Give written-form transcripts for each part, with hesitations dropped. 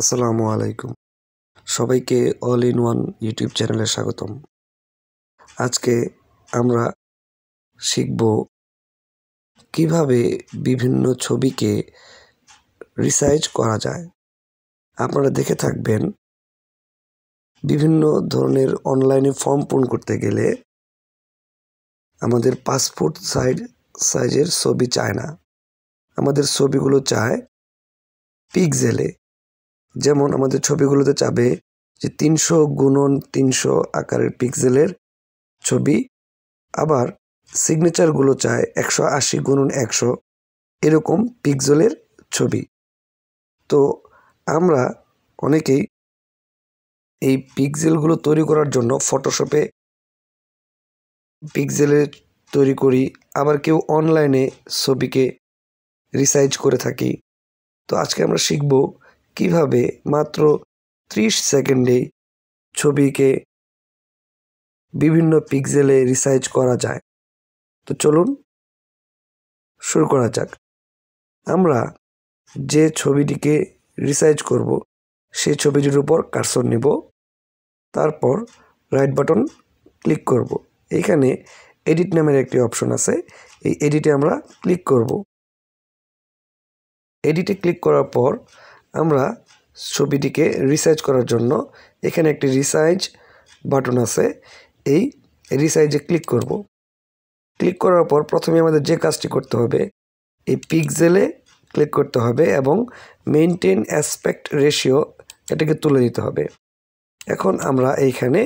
আসসালামু আলাইকুম। সবাইকে অল ইন ওয়ান ইউটিউব চ্যানেলে স্বাগতম। আজকে আমরা শিখব কিভাবে বিভিন্ন ছবিকে রিসাইজ করা যায়। আপনারা দেখে থাকবেন বিভিন্ন ধরনের অনলাইনে ফর্ম পূরণ করতে গেলে আমাদের পাসপোর্ট সাইজের ছবি চায় না, আমাদের ছবিগুলো চায় পিক্সেলে। যেমন আমাদের ছবিগুলোতে চাবে যে 300x300 আকারের পিক্সেলের ছবি, আবার সিগনেচারগুলো চায় 180x100 এরকম পিক্সেলের ছবি। তো আমরা অনেকেই এই পিক্সেলগুলো তৈরি করার জন্য ফটোশপে পিক্সেলে তৈরি করি, আবার কেউ অনলাইনে ছবিকে রিসাইজ করে থাকি। তো আজকে আমরা শিখব কিভাবে মাত্র 30 সেকেন্ডে ছবিকে বিভিন্ন পিক্সেলে রিসাইজ করা যায়। তো চলুন শুরু করা যাক। আমরা যে ছবিটিকে রিসাইজ করব সেই ছবিটির উপর কার্সর নেব, তারপর রাইট বাটন ক্লিক করব। এইখানে এডিট নামের একটি অপশন আছে, এই এডিটে আমরা ক্লিক করব। এডিটে ক্লিক করার পর আমরা ছবিটিকে রিসাইজ করার জন্য এখানে একটি রিসাইজ বাটন আছে, এই রিসাইজে ক্লিক করব। ক্লিক করার পর প্রথমে আমাদের যে কাজটি করতে হবে, এই পিক্সেলে ক্লিক করতে হবে এবং মেইনটেইন অ্যাসপেক্ট রেশিও এটাকে তুলে দিতে হবে। এখন আমরা এইখানে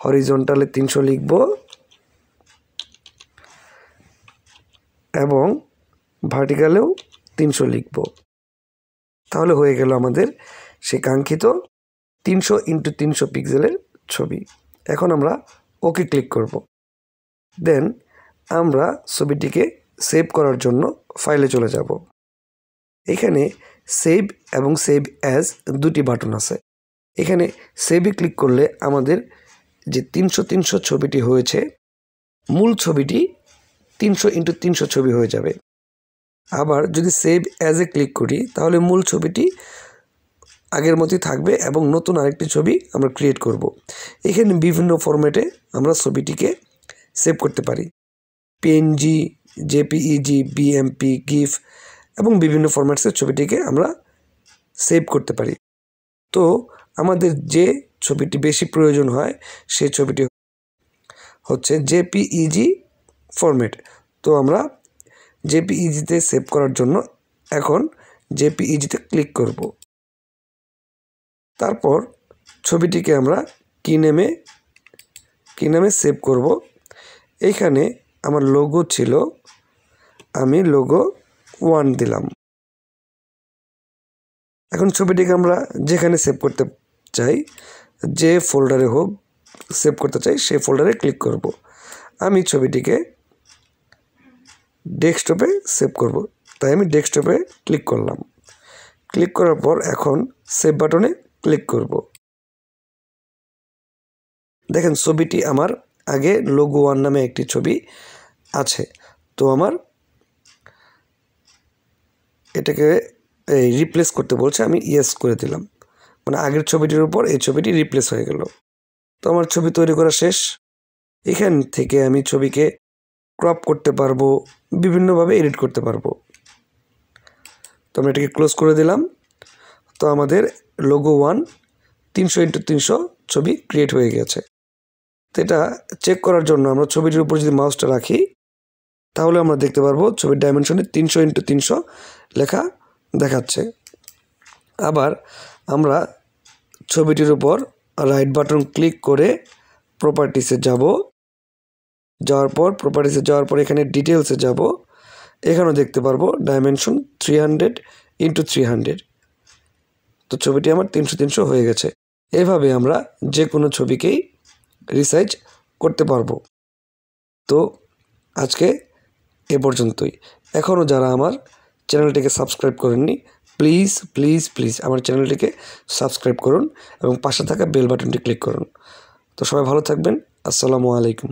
হরিজন্টালে 300 লিখব এবং ভার্টিক্যালেও 300 লিখব। তাহলে হয়ে গেল আমাদের সেই কাঙ্ক্ষিত 300x300 পিক্সেলের ছবি। এখন আমরা ওকে ক্লিক করব। দেন আমরা ছবিটিকে সেভ করার জন্য ফাইলে চলে যাব। এখানে সেভ এবং সেভ অ্যাজ দুটি বাটন আছে। এখানে সেভে ক্লিক করলে আমাদের যে 300x300 ছবিটি হয়েছে, মূল ছবিটি 300x300 ছবি হয়ে যাবে। আবার যদি সেভ অ্যাজে ক্লিক করি তাহলে মূল ছবিটি আগের মতোই থাকবে এবং নতুন আরেকটি ছবি আমরা ক্রিয়েট করব। এখানে বিভিন্ন ফরম্যাটে আমরা ছবিটিকে সেভ করতে পারি, পিএনজি, জেপিইজি, বিএমপি, গিফ এবং বিভিন্ন ফরম্যাটসের ছবিটিকে আমরা সেভ করতে পারি। তো আমাদের যে ছবিটি বেশি প্রয়োজন হয় সেই ছবিটি হচ্ছে জেপিইজি ফরম্যাট। তো আমরা জেপিইজিতে সেভ করার জন্য এখন জেপিইজিতে ক্লিক করব। তারপর ছবিটিকে আমরা কি নামে সেভ করব। এইখানে আমার লোগো ছিল, আমি লোগো 1 দিলাম। এখন ছবিটিকে আমরা যেখানে সেভ করতে চাই, যে ফোল্ডারে হোক সেভ করতে চাই সেই ফোল্ডারে ক্লিক করব। আমি ছবিটিকে ডেস্কটপে সেভ করব, তাই আমি ডেস্কটপে ক্লিক করলাম। ক্লিক করার পর এখন সেভ বাটনে ক্লিক করব। দেখেন ছবিটি আমার আগে লোগো 1 নামে একটি ছবি আছে। তো আমার এটাকে রিপ্লেস করতে বলছে, আমি ইয়েস করে দিলাম, মানে আগের ছবিটির উপর এই ছবিটি রিপ্লেস হয়ে গেল। তো আমার ছবি তৈরি করা শেষ। এখান থেকে আমি ছবিকে ক্রপ করতে পারবো, বিভিন্নভাবে এডিট করতে পারবো। তো আমরা এটাকে ক্লোজ করে দিলাম। তো আমাদের লোগো 1 300x300 ছবি ক্রিয়েট হয়ে গেছে। তো এটা চেক করার জন্য আমরা ছবিটির উপর যদি মাউসটা রাখি তাহলে আমরা দেখতে পারবো ছবির ডাইমেনশনে 300x300 লেখা দেখাচ্ছে। আবার আমরা ছবিটির উপর রাইট বাটন ক্লিক করে প্রপার্টিসে যাওয়ার পর এখানে ডিটেলসে যাব। এখানেও দেখতে পারবো ডাইমেনশন 300x300। তো ছবিটি আমার 300x300 হয়ে গেছে। এভাবে আমরা যে কোনো ছবিকেই রিসাইজ করতে পারবো। তো আজকে এ পর্যন্তই। এখনও যারা আমার চ্যানেলটিকে সাবস্ক্রাইব করেননি, প্লিজ প্লিজ প্লিজ আমার চ্যানেলটিকে সাবস্ক্রাইব করুন এবং পাশে থাকা বেল বাটনটি ক্লিক করুন। তো সবাই ভালো থাকবেন। আসসালামু আলাইকুম।